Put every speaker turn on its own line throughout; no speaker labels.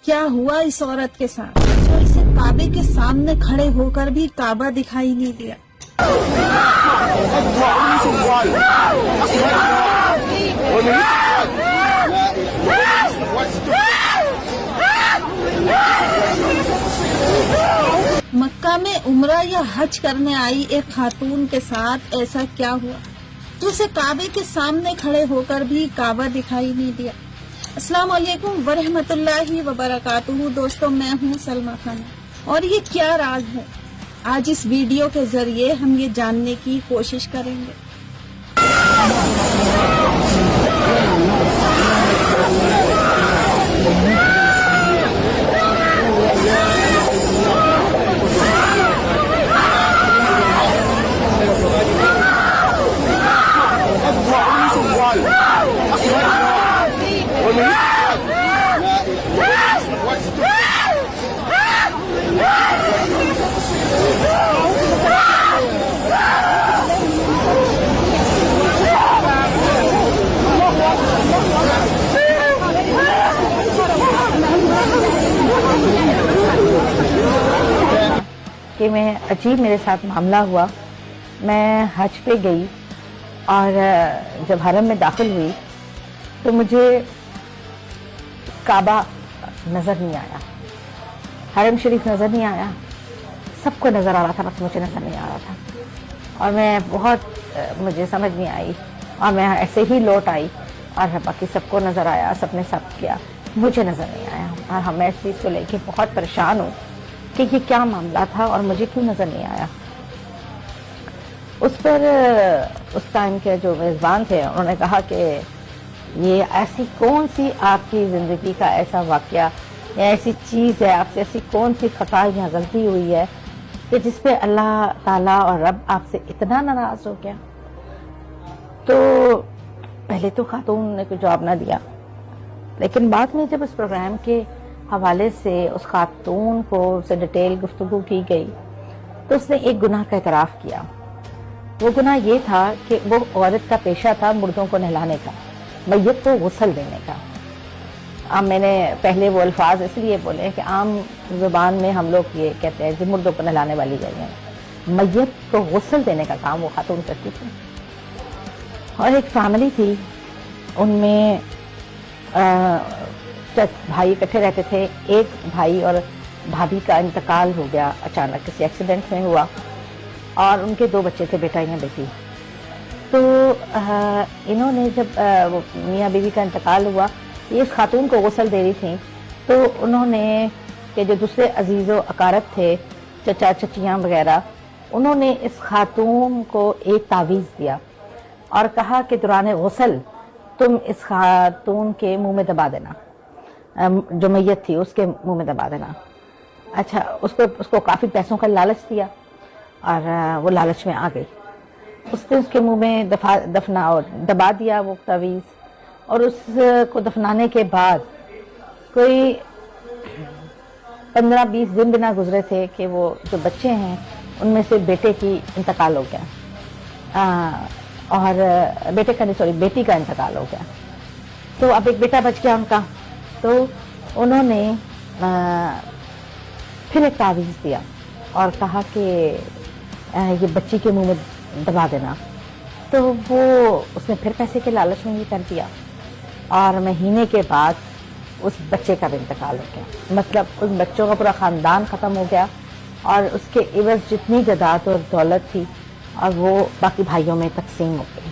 क्या हुआ इस औरत के साथ जो इसे काबे के सामने खड़े होकर भी काबा दिखाई नहीं दिया। मक्का में उम्रा या हज करने आई एक खातून के साथ ऐसा क्या हुआ जिसे काबे के सामने खड़े होकर भी काबा दिखाई नहीं दिया। अस्सलाम वालेकुम वरहमतुल्लाहि वबरकातुहू। दोस्तों, मैं हूँ सलमा खान और ये क्या राज है, आज इस वीडियो के जरिए हम ये जानने की कोशिश करेंगे।
कि मैं अजीब मेरे साथ मामला हुआ। मैं हज पे गई और जब हरम में दाखिल हुई तो मुझे काबा नज़र नहीं आया, हरम शरीफ नज़र नहीं आया। सबको नज़र आ रहा था, बस मुझे नज़र नहीं आ रहा था और मैं बहुत मुझे समझ नहीं आई और मैं ऐसे ही लौट आई और बाकी सबको नज़र आया, सबने सब किया, मुझे नज़र नहीं आया। और हम इस चीज़ को लेके बहुत परेशान हूँ कि ये क्या मामला था और मुझे क्यों नज़र नहीं आया। उस पर उस टाइम के जो मेज़बान थे उन्होंने कहा कि ये ऐसी कौन सी आपकी ज़िंदगी का ऐसा वाक़या या ऐसी चीज़ है, आपसे ऐसी कौन सी खता या गलती हुई है कि जिस पे अल्लाह ताला और रब आपसे इतना नाराज़ हो गया। तो पहले तो खातून ने कोई जवाब ना दिया, लेकिन बाद में जब उस प्रोग्राम के हवाले से उस खातून को उससे डिटेल गुफ्तगू की गई तो उसने एक गुनाह का इतराफ़ किया। वो गुनाह ये था कि वो औरत का पेशा था मुर्दों को नहलाने का, मैयत को गुस्ल देने का। अब मैंने पहले वो अल्फाज इसलिए बोले कि आम ज़ुबान में हम लोग ये कहते हैं कि मुर्दों को नहलाने वाली गई है, मैयत को गुस्ल देने का काम वो खातून करती थी। और एक फैमिली थी, उनमें भाई इकट्ठे रहते थे। एक भाई और भाभी का इंतकाल हो गया अचानक, किसी एक्सीडेंट में हुआ और उनके 2 बच्चे थे, बेटा या बेटी। तो इन्होंने जब वो मियाँ बीवी का इंतकाल हुआ, ये इस खातून को गुस्ल दे रही थी, तो उन्होंने कि जो दूसरे अजीज़ो अकारब थे, चचा चचियाँ वगैरह, उन्होंने इस खातून को एक तावीज़ दिया और कहा कि दौरान गुस्ल तुम इस खातून के मुंह में दबा देना, जो मैयत थी उसके मुंह में दबा देना। अच्छा, उसको काफ़ी पैसों का लालच दिया और वो लालच में आ गई। उसने उसके मुंह में दबा दिया वो तावीज़। और उसको दफनाने के बाद कोई 15-20 दिन भी ना गुजरे थे कि वो जो बच्चे हैं उनमें से बेटे की इंतकाल हो गया और बेटी का इंतकाल हो गया। तो अब एक बेटा बच गया उनका। तो उन्होंने फिर एक तावीज़ दिया और कहा कि ये बच्ची के मुंह में दबा देना। तो वो उसने फिर पैसे के लालच में ये कर दिया और महीने के बाद उस बच्चे का भी इंतकाल हो गया। मतलब उस बच्चों का पूरा ख़ानदान ख़त्म हो गया और उसके इवज़ जितनी जायदाद और दौलत थी और वो बाकी भाइयों में तकसीम हो गई।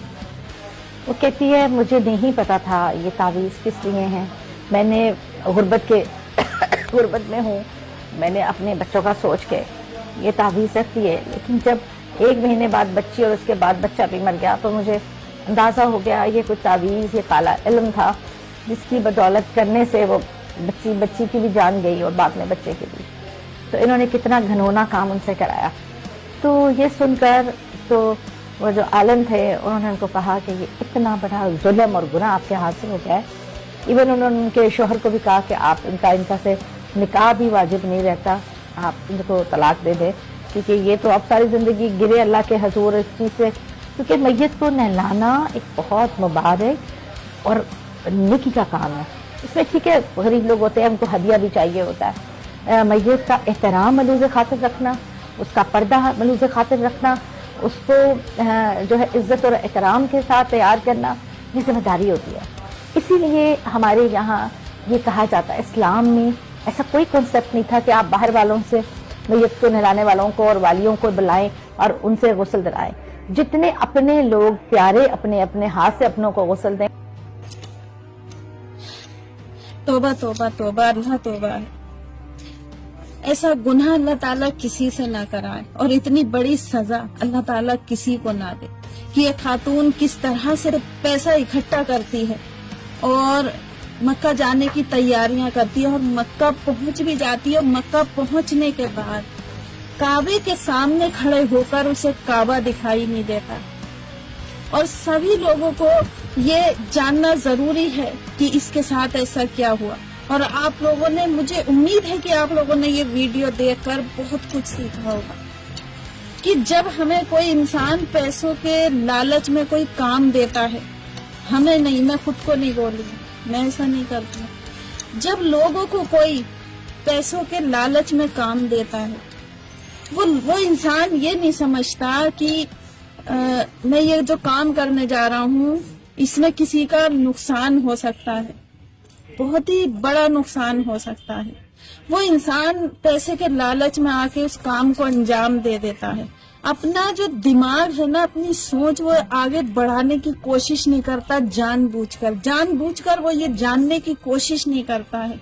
वो कहती है मुझे नहीं पता था ये तावीज़ किस लिए हैं, मैंने गुर्बत में हूँ, मैंने अपने बच्चों का सोच के ये तावीज़ रख दी है। लेकिन जब 1 महीने बाद बच्ची और उसके बाद बच्चा भी मर गया तो मुझे अंदाज़ा हो गया ये कोई तावीज़, ये काला इल्म था जिसकी बदौलत करने से वो बच्ची की भी जान गई और बाद में बच्चे की भी। तो इन्होंने कितना घनौना काम उनसे कराया। तो ये सुनकर तो वो जो आलम थे उन्होंने उनको कहा कि ये इतना बड़ा जुल्म और गुनाह आपके हाथ से हो गया है। इवन उन्होंने उनके शोहर को भी कहा कि आप इनका से निकाह भी वाजिब नहीं रहता, आप इनको तलाक दे दें, क्योंकि ये तो अब सारी ज़िंदगी गिरे अल्लाह के हजूर इस चीज़ से। क्योंकि मैयत को नहलाना एक बहुत मुबारक और नेकी का काम है। اس میں ٹھیک ہے غریب لوگ ہوتے ہیں ان کو ہدیہ بھی چاہیے ہوتا ہے، میت کا احترام ملوز خاطر رکھنا، اس کا پردہ ملوز خاطر رکھنا، اس کو جو ہے عزت اور احترام کے ساتھ تیار کرنا، یہ ذمہ داری ہوتی ہے۔ اسی لیے ہمارے یہاں یہ کہا جاتا ہے، اسلام میں ایسا کوئی کنسیپٹ نہیں تھا کہ آپ باہر والوں سے میت کو نہلانے والوں کو اور والیوں کو بلائیں اور ان سے غسل دلائیں، جتنے اپنے لوگ پیارے اپنے اپنے ہاتھ سے اپنوں کو غسل دیں۔
توبہ توبہ توبہ، اللہ توبہ ہے۔ ایسا گناہ اللہ تعالیٰ کسی سے نہ کرائے اور اتنی بڑی سزا اللہ تعالیٰ کسی کو نہ دے کہ یہ خاتون کس طرح سے پیسہ اکٹھا کرتی ہے اور مکہ جانے کی تیاریاں کرتی ہے اور مکہ پہنچ بھی جاتی ہے، اور مکہ پہنچنے کے بعد کعبے کے سامنے کھڑے ہو کر اسے کعبہ دکھائی نہیں دیتا، اور سبھی لوگوں کو یہ جاننا ضروری ہے کہ اس کے ساتھ ایسا کیا ہوا۔ اور آپ لوگوں نے، مجھے امید ہے کہ آپ لوگوں نے یہ ویڈیو دیکھ کر بہت کچھ سیکھا ہوگا کہ جب ہمیں کوئی انسان پیسوں کے لالچ میں کوئی کام دیتا ہے، ہمیں نہیں، میں خود کو نہیں بولوں گی، میں ایسا نہیں کرتی ہوں، جب لوگوں کو کوئی پیسوں کے لالچ میں کام دیتا ہے، وہ انسان یہ نہیں سمجھتا کہ میں یہ جو کام کرنے جا رہا ہوں اس میں کسی کا نقصان ہو سکتا ہے، بہت ہی بڑا نقصان ہو سکتا ہے۔ وہ انسان پیسے کے لالچ میں آ کے اس کام کو انجام دے دیتا ہے، اپنا جو دماغ ہے نا، اپنی سوچ وہ آگے بڑھانے کی کوشش نہیں کرتا، جان بوجھ کر وہ یہ جاننے کی کوشش نہیں کرتا ہے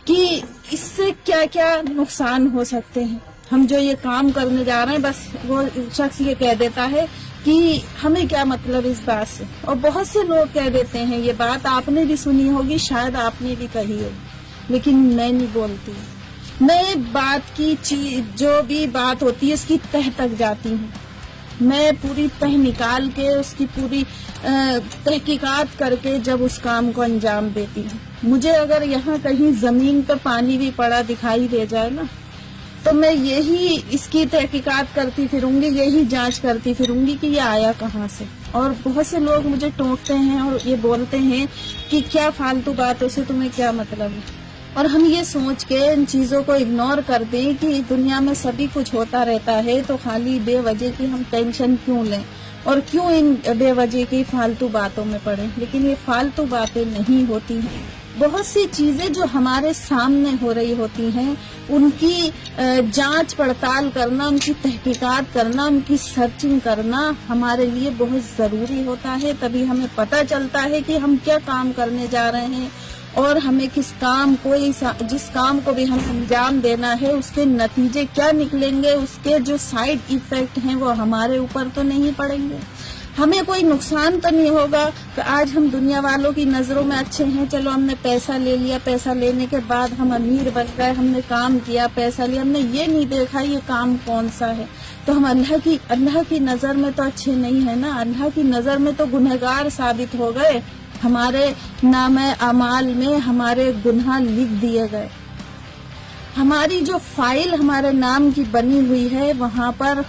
کہ اس سے کیا کیا نقصان ہو سکتے ہیں۔ ہم جو یہ کام کرنے جا رہے ہیں، بس وہ شخص یہ کہہ دیتا ہے کہ ہمیں کیا مطلب اس بات سے، اور بہت سے لوگ کہہ دیتے ہیں، یہ بات آپ نے بھی سنی ہوگی، شاید آپ نے بھی کہی ہوگی، لیکن میں نہیں بولتی، میں بات کی جو بھی بات ہوتی ہے اس کی تہ تک جاتی ہوں، میں پوری تہ نکال کے اس کی پوری تحقیقات کر کے جب اس کام کو انجام دیتی ہوں۔ مجھے اگر یہاں کہیں زمین پہ پانی بھی پڑا دکھائی دے جائے نا، تو میں یہی اس کی تحقیقات کرتی پھروں گی، یہی جانچ کرتی پھروں گی کہ یہ آیا کہاں سے۔ اور بہت سے لوگ مجھے ٹوکتے ہیں اور یہ بولتے ہیں کہ کیا فالتو باتوں سے تمہیں کیا مطلب ہے، اور ہم یہ سوچ کے ان چیزوں کو اگنور کر دیں کہ دنیا میں سبھی کچھ ہوتا رہتا ہے، تو خالی بے وجہ کی ہم ٹینشن کیوں لیں اور کیوں ان بے وجہ کی فالتو باتوں میں پڑیں۔ لیکن یہ فالتو باتیں نہیں ہوتی ہیں، بہت سی چیزیں جو ہمارے سامنے ہو رہی ہوتی ہیں ان کی جانچ پڑتال کرنا، ان کی تحقیقات کرنا، ان کی سرچنگ کرنا ہمارے لیے بہت ضروری ہوتا ہے، تبھی ہمیں پتہ چلتا ہے کہ ہم کیا کام کرنے جا رہے ہیں، اور ہمیں کس کام کو، جس کام کو بھی ہم انجام دینا ہے اس کے نتیجے کیا نکلیں گے، اس کے جو سائیڈ ایفیکٹ ہیں وہ ہمارے اوپر تو نہیں پڑیں گے، ہمیں کوئی نقصان تو نہیں ہوگا کہ آج ہم دنیا والوں کی نظروں میں اچھے ہیں، چلو ہم نے پیسہ لے لیا، پیسہ لینے کے بعد ہم امیر بن گئے، ہم نے کام کیا، پیسہ لیا، ہم نے یہ نہیں دیکھا یہ کام کون سا ہے، تو ہم اللہ کی نظر میں تو اچھے نہیں ہیں نا، اللہ کی نظر میں تو گنہگار ثابت ہو گئے، ہمارے نام اعمال میں ہمارے گناہ لکھ دیے گئے، ہماری جو فائل ہمارے نام کی بنی ہوئی ہے وہاں پر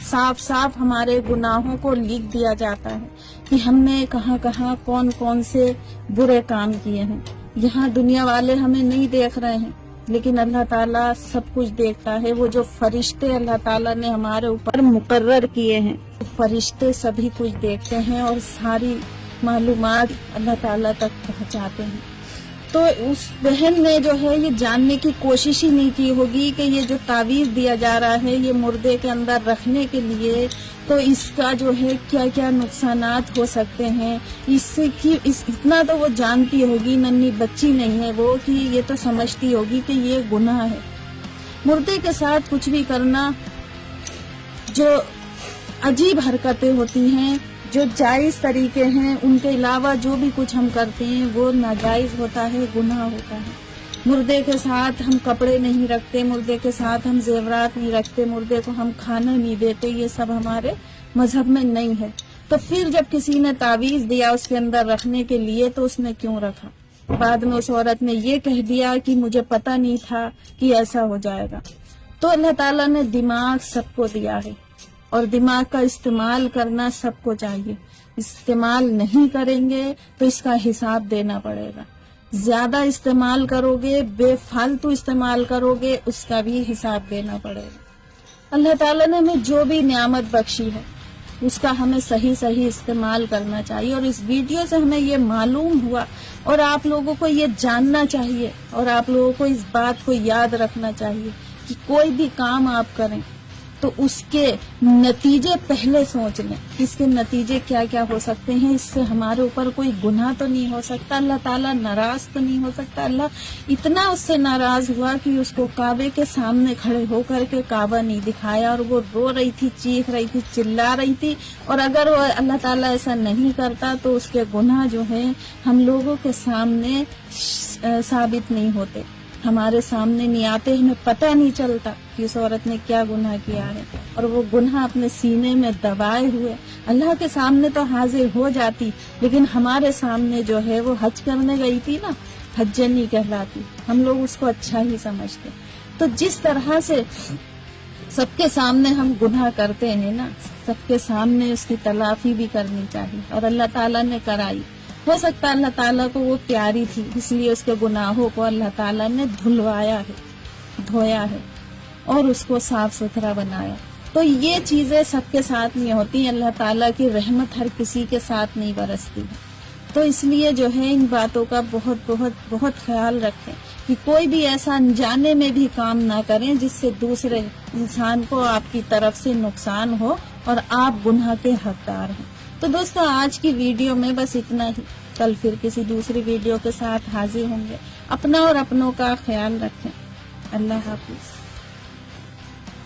صاف صاف ہمارے گناہوں کو لکھ دیا جاتا ہے کہ ہم نے کہاں کہاں کون کون سے برے کام کیے ہیں۔ یہاں دنیا والے ہمیں نہیں دیکھ رہے ہیں، لیکن اللہ تعالیٰ سب کچھ دیکھتا ہے۔ وہ جو فرشتے اللہ تعالیٰ نے ہمارے اوپر مقرر کیے ہیں، فرشتے سبھی کچھ دیکھتے ہیں اور ساری معلومات اللہ تعالیٰ تک پہنچاتے ہیں۔ تو اس بہن نے جو ہے یہ جاننے کی کوشش ہی نہیں کی ہوگی کہ یہ جو تعویذ دیا جا رہا ہے یہ مردے کے اندر رکھنے کے لیے، تو اس کا جو ہے کیا کیا نقصانات ہو سکتے ہیں، اس سے اتنا تو وہ جانتی ہوگی، ننھی بچی نہیں ہے وہ، کہ یہ تو سمجھتی ہوگی کہ یہ گناہ ہے۔ مردے کے ساتھ کچھ بھی کرنا، جو عجیب حرکتیں ہوتی ہیں، جو جائز طریقے ہیں، ان کے علاوہ جو بھی کچھ ہم کرتے ہیں وہ ناجائز ہوتا ہے، گناہ ہوتا ہے۔ مردے کے ساتھ ہم کپڑے نہیں رکھتے، مردے کے ساتھ ہم زیورات نہیں رکھتے، مردے کو ہم کھانا نہیں دیتے، یہ سب ہمارے مذہب میں نہیں ہے۔ تو پھر جب کسی نے تعویذ دیا اس کے اندر رکھنے کے لیے تو اس نے کیوں رکھا؟ بعد میں اس عورت نے یہ کہہ دیا کہ مجھے پتہ نہیں تھا کہ ایسا ہو جائے گا۔ تو اللہ تعالیٰ نے دماغ سب کو دیا ہے اور دماغ کا استعمال کرنا سب کو چاہیے، इस्तेमाल नहीं करेंगे तो इसका हिसाब देना पड़ेगा। ज्यादा इस्तेमाल करोगे, बेफालतू इस्तेमाल करोगे, उसका भी हिसाब देना पड़ेगा। अल्लाह ताला ने हमें जो भी नियामत बख्शी है उसका हमें सही सही इस्तेमाल करना चाहिए। और इस वीडियो से हमें ये मालूम हुआ और आप लोगों को ये जानना चाहिए और आप लोगों को इस बात को याद रखना चाहिए कि कोई भी काम आप करें तो उसके नतीजे पहले सोच लें, इसके नतीजे क्या क्या हो सकते हैं। इससे हमारे ऊपर कोई गुनाह तो नहीं हो सकता, अल्लाह ताला नाराज तो नहीं हो सकता। अल्लाह इतना उससे नाराज हुआ कि उसको काबे के सामने खड़े होकर के काबा नहीं दिखाया और वो रो रही थी, चीख रही थी, चिल्ला रही थी। और अगर वो अल्लाह ताला ऐसा नहीं करता तो उसके गुनाह जो है हम लोगों के सामने साबित नहीं होते, हमारे सामने नहीं आते, हमें पता नहीं चलता कि उस औरत ने क्या गुनाह किया है। और वो गुनाह अपने सीने में दबाए हुए अल्लाह के सामने तो हाजिर हो जाती, लेकिन हमारे सामने जो है वो हज करने गई थी ना, हज्जनी कहलाती, हम लोग उसको अच्छा ही समझते। तो जिस तरह से सबके सामने हम गुनाह करते हैं ना, सबके सामने उसकी तलाफी भी करनी चाहिए और अल्लाह ताला ने कराई। हो सकता है अल्लाह ताला को वो प्यारी थी, इसलिए उसके गुनाहों को अल्लाह ताला ने धुलवाया है, धोया है और उसको साफ सुथरा बनाया। तो ये चीजें सबके साथ नहीं होती, अल्लाह ताला की रहमत हर किसी के साथ नहीं बरसती। तो इसलिए जो है इन बातों का बहुत बहुत बहुत ख्याल रखें कि कोई भी ऐसा अनजाने में भी काम ना करें जिससे दूसरे इंसान को आपकी तरफ से नुकसान हो और आप गुनाह के हकदार हैं। तो दोस्तों आज की वीडियो में बस इतना ही, कल फिर किसी दूसरी वीडियो के साथ हाजिर होंगे। अपना और अपनों का ख्याल रखें। अल्लाह हाफिज।